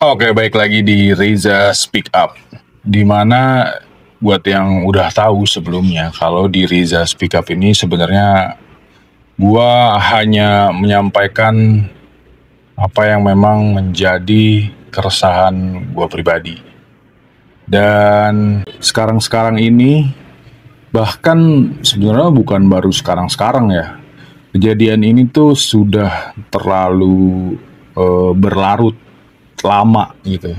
Oke, baik lagi di Reza Speak Up. Dimana buat yang udah tahu sebelumnya, kalau di Reza Speak Up ini sebenarnya gua hanya menyampaikan apa yang memang menjadi keresahan gua pribadi. Dan sekarang-sekarang ini, bahkan sebenarnya bukan baru sekarang-sekarang ya. Kejadian ini tuh sudah terlalu berlarut lama gitu,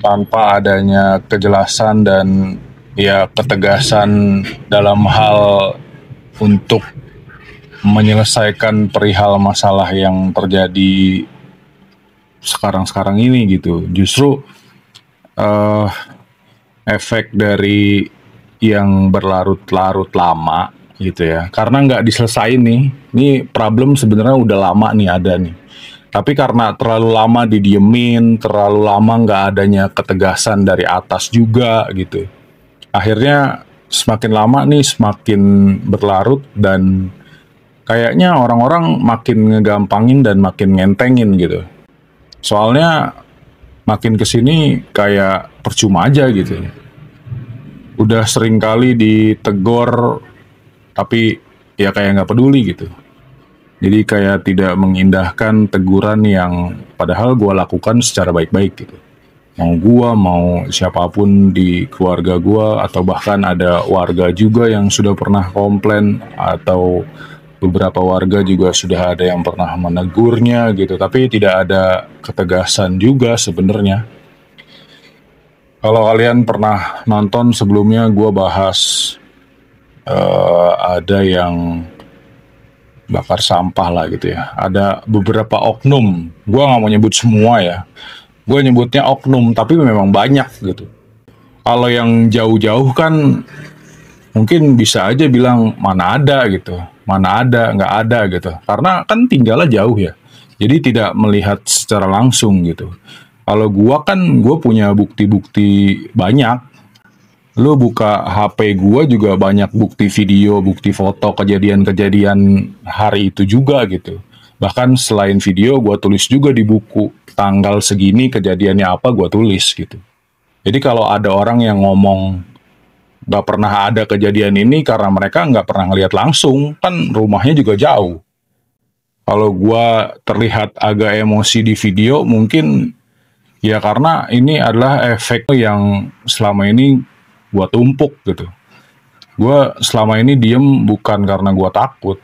tanpa adanya kejelasan dan ya ketegasan dalam hal untuk menyelesaikan perihal masalah yang terjadi sekarang-sekarang ini gitu. Justru eh, efek dari yang berlarut-larut lama gitu ya, karena nggak diselesain nih. Ini problem sebenarnya udah lama nih ada nih, tapi karena terlalu lama didiemin, terlalu lama nggak adanya ketegasan dari atas juga gitu, akhirnya semakin lama nih semakin berlarut, dan kayaknya orang-orang makin ngegampangin dan makin ngentengin gitu. Soalnya makin kesini kayak percuma aja gitu. Udah sering kali ditegor, tapi ya kayak nggak peduli gitu. Jadi kayak tidak mengindahkan teguran yang padahal gue lakukan secara baik-baik gitu. Mau gue, mau siapapun di keluarga gue, atau bahkan ada warga juga yang sudah pernah komplain, atau beberapa warga juga sudah ada yang pernah menegurnya gitu. Tapi tidak ada ketegasan juga sebenarnya. Kalau kalian pernah nonton sebelumnya, gue bahas ada yang bakar sampah lah gitu ya. Ada beberapa oknum, gue nggak mau nyebut semua ya. Gue nyebutnya oknum, tapi memang banyak gitu. Kalau yang jauh-jauh kan mungkin bisa aja bilang mana ada gitu, mana ada, nggak ada gitu. Karena kan tinggalnya jauh ya. Jadi tidak melihat secara langsung gitu. Kalau gua kan gue punya bukti-bukti banyak. Lu buka HP gua juga banyak bukti video, bukti foto kejadian-kejadian hari itu juga gitu. Bahkan selain video, gua tulis juga di buku. Tanggal segini kejadiannya apa, gua tulis gitu. Jadi kalau ada orang yang ngomong nggak pernah ada kejadian ini karena mereka nggak pernah ngeliat langsung, kan rumahnya juga jauh. Kalau gua terlihat agak emosi di video, mungkin ya karena ini adalah efek yang selama ini gue tumpuk gitu. Gue selama ini diem bukan karena gue takut,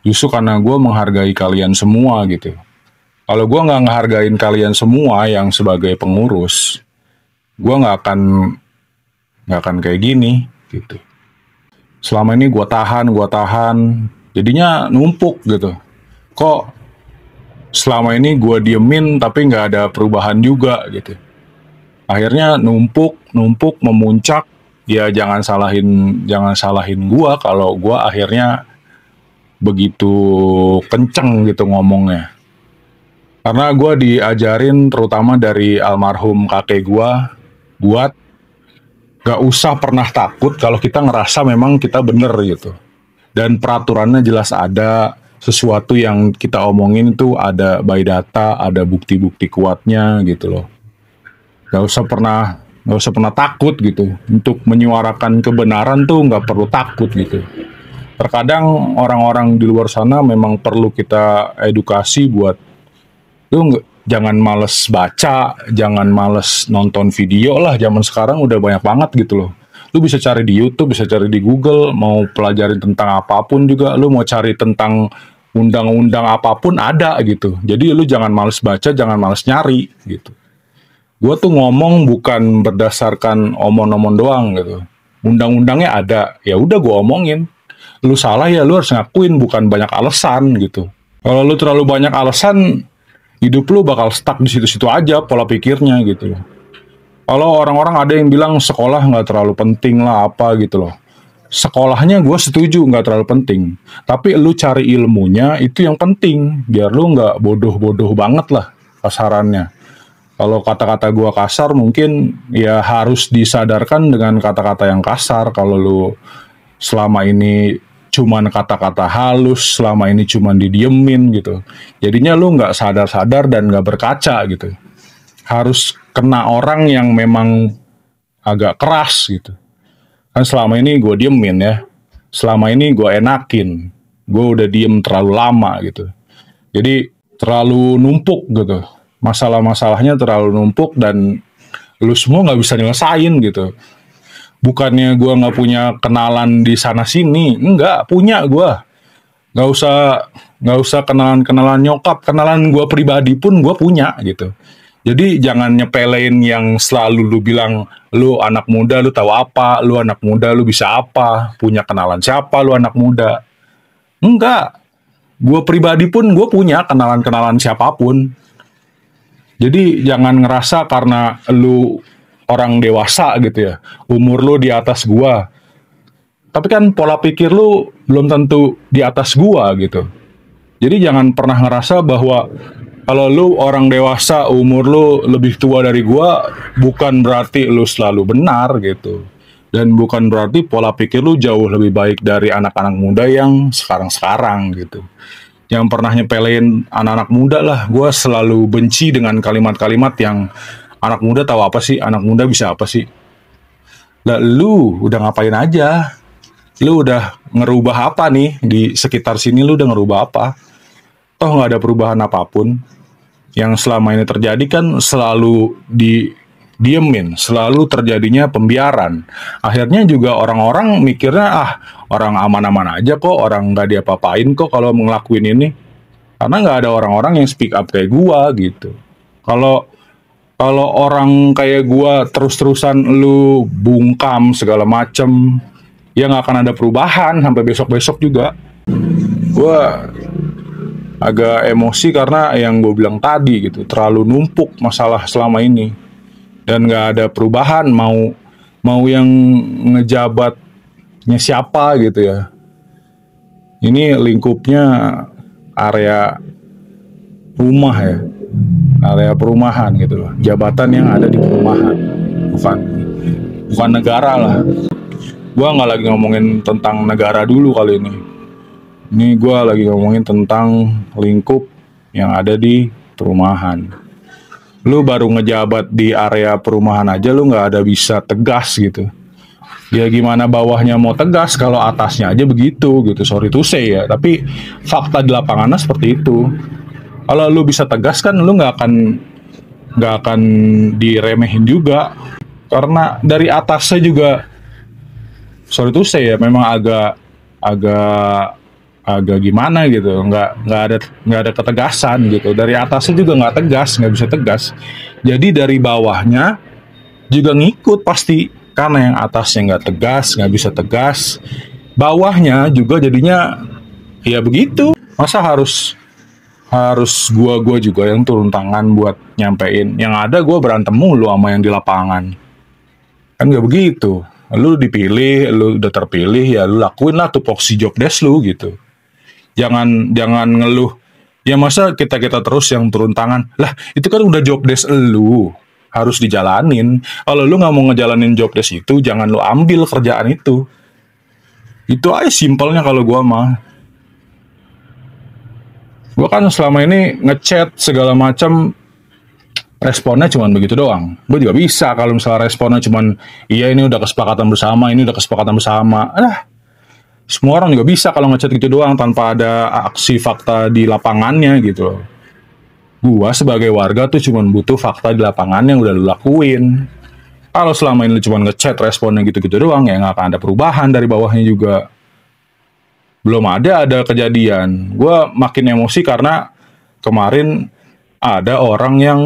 justru karena gue menghargai kalian semua gitu. Kalau gue nggak ngehargain kalian semua yang sebagai pengurus, gue nggak akan kayak gini gitu. Selama ini gue tahan, jadinya numpuk gitu. Kok selama ini gue diemin tapi nggak ada perubahan juga gitu. Akhirnya numpuk memuncak. Ya jangan salahin gue kalau gue akhirnya begitu kenceng gitu ngomongnya. Karena gue diajarin terutama dari almarhum kakek gue buat gak usah pernah takut kalau kita ngerasa memang kita bener gitu. Dan peraturannya jelas ada, sesuatu yang kita omongin itu ada by data, ada bukti-bukti kuatnya gitu loh. Gak usah pernah takut gitu untuk menyuarakan kebenaran tuh, nggak perlu takut gitu. Terkadang orang-orang di luar sana memang perlu kita edukasi buat jangan males baca, jangan males nonton video lah. Zaman sekarang udah banyak banget gitu loh. Lu bisa cari di YouTube, bisa cari di Google, mau pelajarin tentang apapun juga, lu mau cari tentang undang-undang apapun ada gitu. Jadi lu jangan males baca, jangan males nyari gitu. Gue tuh ngomong bukan berdasarkan omong-omong doang gitu. Undang-undangnya ada, ya udah gue omongin. Lu salah ya lu harus ngakuin, bukan banyak alasan gitu. Kalau lu terlalu banyak alasan, hidup lu bakal stuck di situ-situ aja pola pikirnya gitu. Kalau orang-orang ada yang bilang sekolah nggak terlalu penting lah apa gitu loh. Sekolahnya gue setuju nggak terlalu penting. Tapi lu cari ilmunya itu yang penting. Biar lu nggak bodoh-bodoh banget lah kasarannya. Kalau kata-kata gue kasar mungkin ya harus disadarkan dengan kata-kata yang kasar. Kalau lu selama ini cuman kata-kata halus, selama ini cuman didiemin gitu. Jadinya lu nggak sadar-sadar dan nggak berkaca gitu. harus kena orang yang memang agak keras gitu. Kan selama ini gue diemin ya, selama ini gue enakin, gue udah diem terlalu lama gitu. Jadi terlalu numpuk gitu, masalah-masalahnya terlalu numpuk dan lu semua nggak bisa nyelesain gitu. Bukannya gue nggak punya kenalan di sana sini, enggak, punya gue. Nggak usah kenalan nyokap, kenalan gue pribadi pun gue punya gitu. Jadi jangan nyepelein yang selalu lu bilang lu anak muda, lu tahu apa, lu anak muda, lu bisa apa, punya kenalan siapa, lu anak muda. Enggak, gue pribadi pun gue punya kenalan-kenalan siapapun. Jadi jangan ngerasa karena lu orang dewasa gitu ya, umur lu di atas gua. Tapi kan pola pikir lu belum tentu di atas gua gitu. Jadi jangan pernah ngerasa bahwa kalau lu orang dewasa, umur lu lebih tua dari gua, bukan berarti lu selalu benar gitu. Dan bukan berarti pola pikir lu jauh lebih baik dari anak-anak muda yang sekarang-sekarang gitu. Yang pernah nyepelein anak-anak muda lah, gua selalu benci dengan kalimat-kalimat yang anak muda tahu apa sih, anak muda bisa apa sih. Lah lu udah ngapain aja? Lu udah ngerubah apa nih di sekitar sini, lu udah ngerubah apa? Toh nggak ada perubahan apapun. Yang selama ini terjadi kan selalu diemin, selalu terjadinya pembiaran. Akhirnya juga orang-orang mikirnya, orang aman-aman aja kok, orang nggak diapa-apain kok kalau ngelakuin ini. Karena nggak ada orang-orang yang speak up kayak gua gitu. Kalau kalau orang kayak gua terus-terusan lu bungkam segala macem, ya nggak akan ada perubahan sampai besok-besok juga. Gua agak emosi karena yang gue bilang tadi gitu, terlalu numpuk masalah selama ini dan nggak ada perubahan. Mau yang ngejabatnya siapa gitu ya, ini lingkupnya area rumah ya, area perumahan gitu loh, jabatan yang ada di perumahan, bukan negara lah. Gua nggak lagi ngomongin tentang negara dulu kali ini. Ini gue lagi ngomongin tentang lingkup yang ada di perumahan. Lu baru ngejabat di area perumahan aja, lu nggak ada bisa tegas gitu. Ya gimana bawahnya mau tegas kalau atasnya aja begitu gitu. Sorry to say ya, tapi fakta di lapangannya seperti itu. Kalau lu bisa tegas kan lu nggak akan diremehin juga. Karena dari atasnya juga, sorry to say ya, memang agak gimana gitu, nggak ada ketegasan gitu. Dari atasnya juga nggak tegas, nggak bisa tegas. Jadi dari bawahnya juga ngikut pasti, karena yang atasnya nggak tegas, nggak bisa tegas, bawahnya juga jadinya ya begitu. Masa harus gua juga yang turun tangan buat nyampein? Yang ada gua berantem mulu sama yang di lapangan. Kan nggak begitu. Lu dipilih, lu udah terpilih, ya lu lakuin lah tupoksi job desk lu gitu. Jangan ngeluh. Ya masa kita terus yang turun tangan. Lah, itu kan udah job desk lu, harus dijalanin. Kalau lu nggak mau ngejalanin job desk itu, jangan lu ambil kerjaan itu. Itu aja simpelnya kalau gua mah. Gua kan selama ini ngechat segala macam, responnya cuman begitu doang. Gue juga bisa kalau misalnya responnya cuman iya ini udah kesepakatan bersama, ini udah kesepakatan bersama. Semua orang juga bisa kalau ngechat gitu doang tanpa ada aksi fakta di lapangannya gitu loh. Gua sebagai warga tuh cuma butuh fakta di lapangan yang udah lu lakuin. Kalau selama ini lu cuma ngechat responnya gitu-gitu doang, ya nggak akan ada perubahan dari bawahnya juga. Belum ada kejadian. Gua makin emosi karena kemarin ada orang yang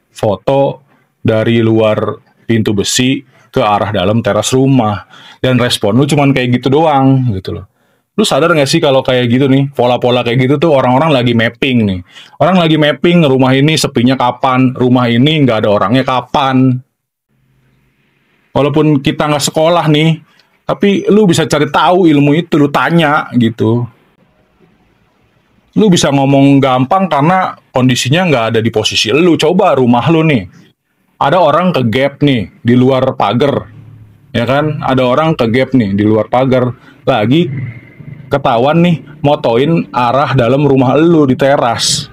foto dari luar pintu besi ke arah dalam teras rumah, dan respon lu cuman kayak gitu doang gitu loh. Lu sadar gak sih kalau kayak gitu nih, pola-pola kayak gitu tuh orang-orang lagi mapping nih. Orang lagi mapping rumah ini sepinya kapan, rumah ini nggak ada orangnya kapan. Walaupun kita nggak sekolah nih, tapi lu bisa cari tahu ilmu itu, lu tanya gitu. Lu bisa ngomong gampang karena kondisinya nggak ada di posisi lu. Coba rumah lu nih, ada orang ke gap nih di luar pagar, ya kan? Ada orang ke gap nih di luar pagar, lagi ketahuan nih motoin arah dalam rumah lu di teras.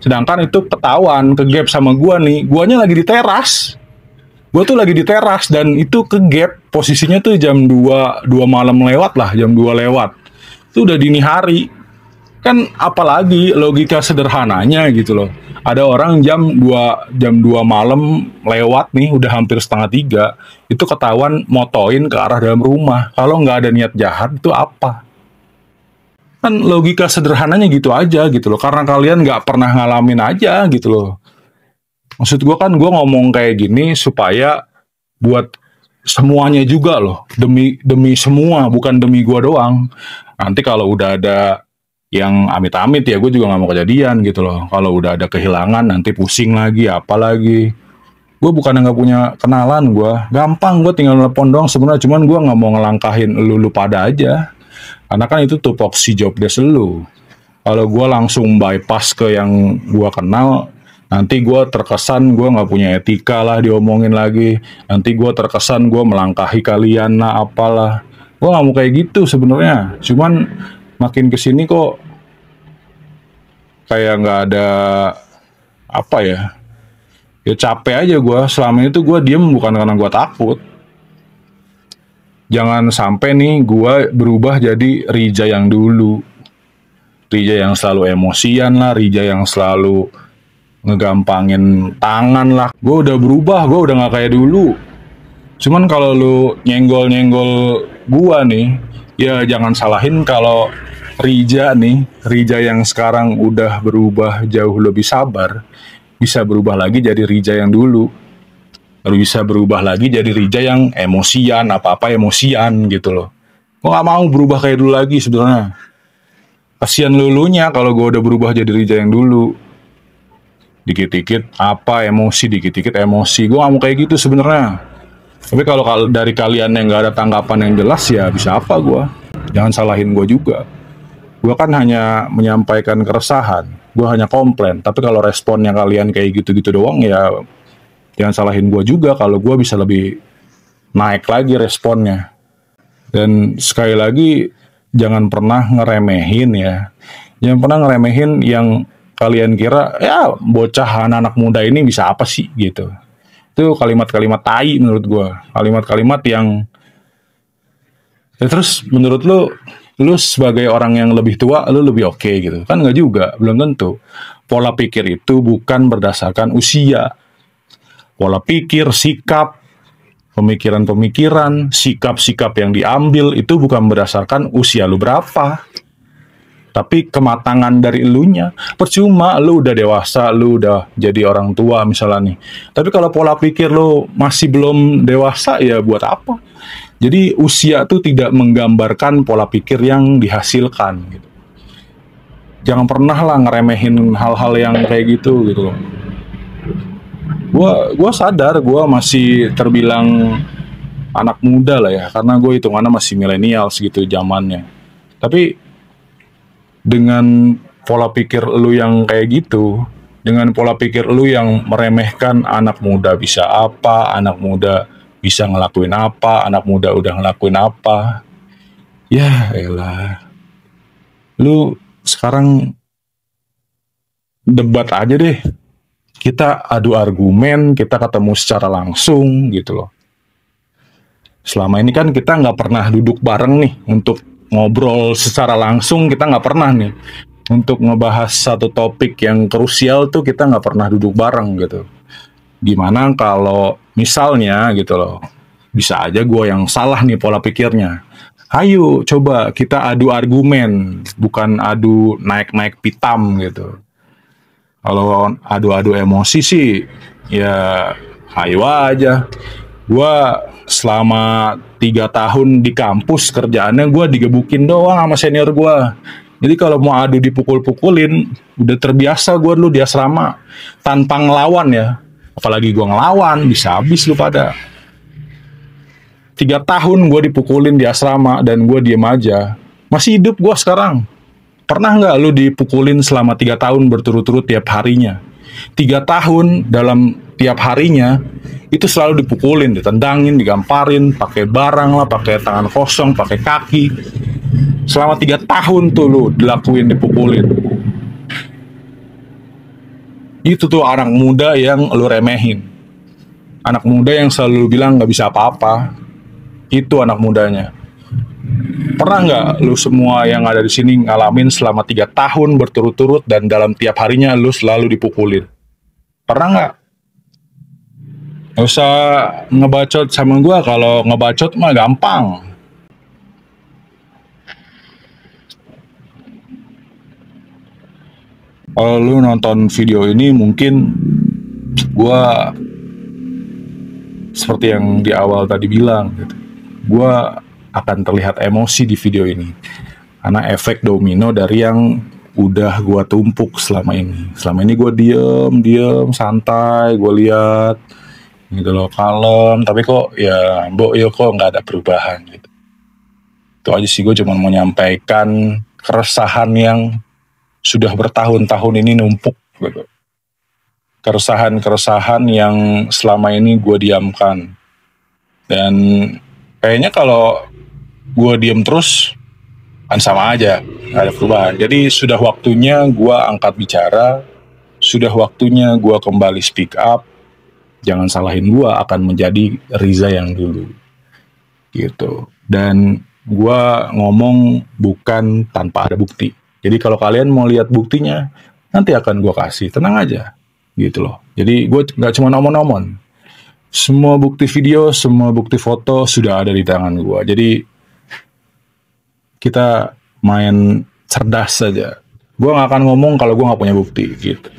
Sedangkan itu ketahuan ke gap sama gua nih. Guanya lagi di teras. Gua tuh lagi di teras dan itu ke gap. Posisinya tuh jam 2 malam lewat lah, jam 2 lewat. Itu udah dini hari. Kan apalagi logika sederhananya gitu loh. Ada orang jam 2 malam lewat nih, udah hampir setengah 3, itu ketahuan motoin ke arah dalam rumah. Kalau nggak ada niat jahat itu apa? Kan logika sederhananya gitu aja gitu loh. Karena kalian nggak pernah ngalamin aja gitu loh. Maksud gue kan gue ngomong kayak gini supaya buat semuanya juga loh. Demi semua, bukan demi gue doang. Nanti kalau udah ada yang amit-amit ya gue juga nggak mau kejadian gitu loh. Kalau udah ada kehilangan nanti pusing lagi, apa lagi. Gue bukan nggak punya kenalan gue. Gampang gue tinggal telepon doang sebenarnya. Cuman gue nggak mau ngelangkahin lu pada aja. Karena kan itu tupoksi job desk lu. Kalau gue langsung bypass ke yang gue kenal, nanti gue terkesan gue nggak punya etika lah diomongin lagi. Nanti gue terkesan gue melangkahi kalian lah apalah. Gue nggak mau kayak gitu sebenarnya. Cuman makin kesini kok kayak nggak ada apa ya. Ya capek aja gue. Selama itu gue diem bukan karena gue takut. Jangan sampai nih gue berubah jadi Rija yang dulu. Rija yang selalu emosian lah, Rija yang selalu ngegampangin tangan lah. Gue udah berubah, gue udah gak kayak dulu. Cuman kalau lu nyenggol-nyenggol gue nih, ya jangan salahin kalau Rija nih, Rija yang sekarang udah berubah jauh lebih sabar, bisa berubah lagi jadi Rija yang dulu. Bisa berubah lagi jadi Rija yang emosian, apa-apa emosian gitu loh. Gue gak mau berubah kayak dulu lagi sebenarnya. Kasian lulunya kalau gue udah berubah jadi Rija yang dulu. Dikit-dikit apa emosi, dikit-dikit emosi. Gue gak mau kayak gitu sebenarnya. Tapi kalau dari kalian yang gak ada tanggapan yang jelas ya bisa apa gue. Jangan salahin gue juga. Gue kan hanya menyampaikan keresahan. Gue hanya komplain. Tapi kalau responnya kalian kayak gitu-gitu doang ya jangan salahin gue juga kalau gue bisa lebih naik lagi responnya. Dan sekali lagi, jangan pernah ngeremehin ya. Jangan pernah ngeremehin yang kalian kira, ya bocah anak muda ini bisa apa sih gitu. Itu kalimat-kalimat tai menurut gue. Kalimat-kalimat yang, ya terus menurut lu sebagai orang yang lebih tua, lu lebih oke gitu. Kan nggak juga, belum tentu. Pola pikir itu bukan berdasarkan usia. Pola pikir, sikap, pemikiran-pemikiran, sikap-sikap yang diambil itu bukan berdasarkan usia lu berapa. Tapi kematangan dari elunya. Percuma lu udah dewasa, lu udah jadi orang tua misalnya nih. Tapi kalau pola pikir lu masih belum dewasa ya buat apa? Jadi usia tuh tidak menggambarkan pola pikir yang dihasilkan gitu. Jangan pernah lah ngeremehin hal-hal yang kayak gitu loh. Gue sadar gue masih terbilang anak muda lah ya, karena gue hitungannya masih milenial segitu zamannya. Tapi dengan pola pikir lu yang kayak gitu, dengan pola pikir lu yang meremehkan anak muda bisa apa, anak muda bisa ngelakuin apa, anak muda udah ngelakuin apa, ya elah. Lu sekarang debat aja deh. Kita adu argumen, kita ketemu secara langsung gitu loh. Selama ini kan kita nggak pernah duduk bareng nih untuk ngobrol secara langsung, kita nggak pernah nih. Untuk ngebahas satu topik yang krusial tuh kita nggak pernah duduk bareng gitu. Gimana kalau misalnya gitu loh, bisa aja gue yang salah nih pola pikirnya. Ayo coba kita adu argumen, bukan adu naik-naik pitam gitu. Kalau adu-adu emosi sih, ya ayo aja. Gua selama 3 tahun di kampus kerjaannya gue digebukin doang sama senior gue. Jadi kalau mau adu dipukul-pukulin, udah terbiasa gue dulu di asrama. Tanpa ngelawan ya. Apalagi gue ngelawan, bisa habis lu pada. 3 tahun gue dipukulin di asrama dan gue diem aja. Masih hidup gue sekarang. Pernah nggak lu dipukulin selama 3 tahun berturut-turut tiap harinya? 3 tahun dalam tiap harinya itu selalu dipukulin, ditendangin, digamparin, pakai barang lah, pakai tangan kosong, pakai kaki. Selama 3 tahun tuh lu dilakuin, dipukulin. Itu tuh anak muda yang lu remehin. Anak muda yang selalu bilang nggak bisa apa-apa. Itu anak mudanya. Pernah nggak lu semua yang ada di sini ngalamin selama 3 tahun berturut-turut dan dalam tiap harinya lu selalu dipukulin? Pernah nggak? Nggak usah ngebacot sama gua, kalau ngebacot mah gampang. Kalau lu nonton video ini mungkin gua seperti yang di awal tadi bilang gitu. Gua akan terlihat emosi di video ini karena efek domino dari yang udah gua tumpuk selama ini. Selama ini gua diem santai, gua lihat gitu loh, kalem, tapi kok ya mbok yo kok nggak ada perubahan gitu. Itu aja sih, gue cuma mau menyampaikan keresahan yang sudah bertahun-tahun ini numpuk gitu. Keresahan-keresahan yang selama ini gue diamkan. Dan kayaknya kalau gue diem terus kan sama aja, nggak ada perubahan. Jadi sudah waktunya gue angkat bicara, sudah waktunya gue kembali speak up. Jangan salahin gue akan menjadi Riza yang dulu gitu. Dan gue ngomong bukan tanpa ada bukti. Jadi kalau kalian mau lihat buktinya, nanti akan gue kasih, tenang aja gitu loh. Jadi gue nggak cuma omon-omon. Semua bukti video, semua bukti foto sudah ada di tangan gue. Jadi kita main cerdas saja. Gue nggak akan ngomong kalau gue nggak punya bukti gitu.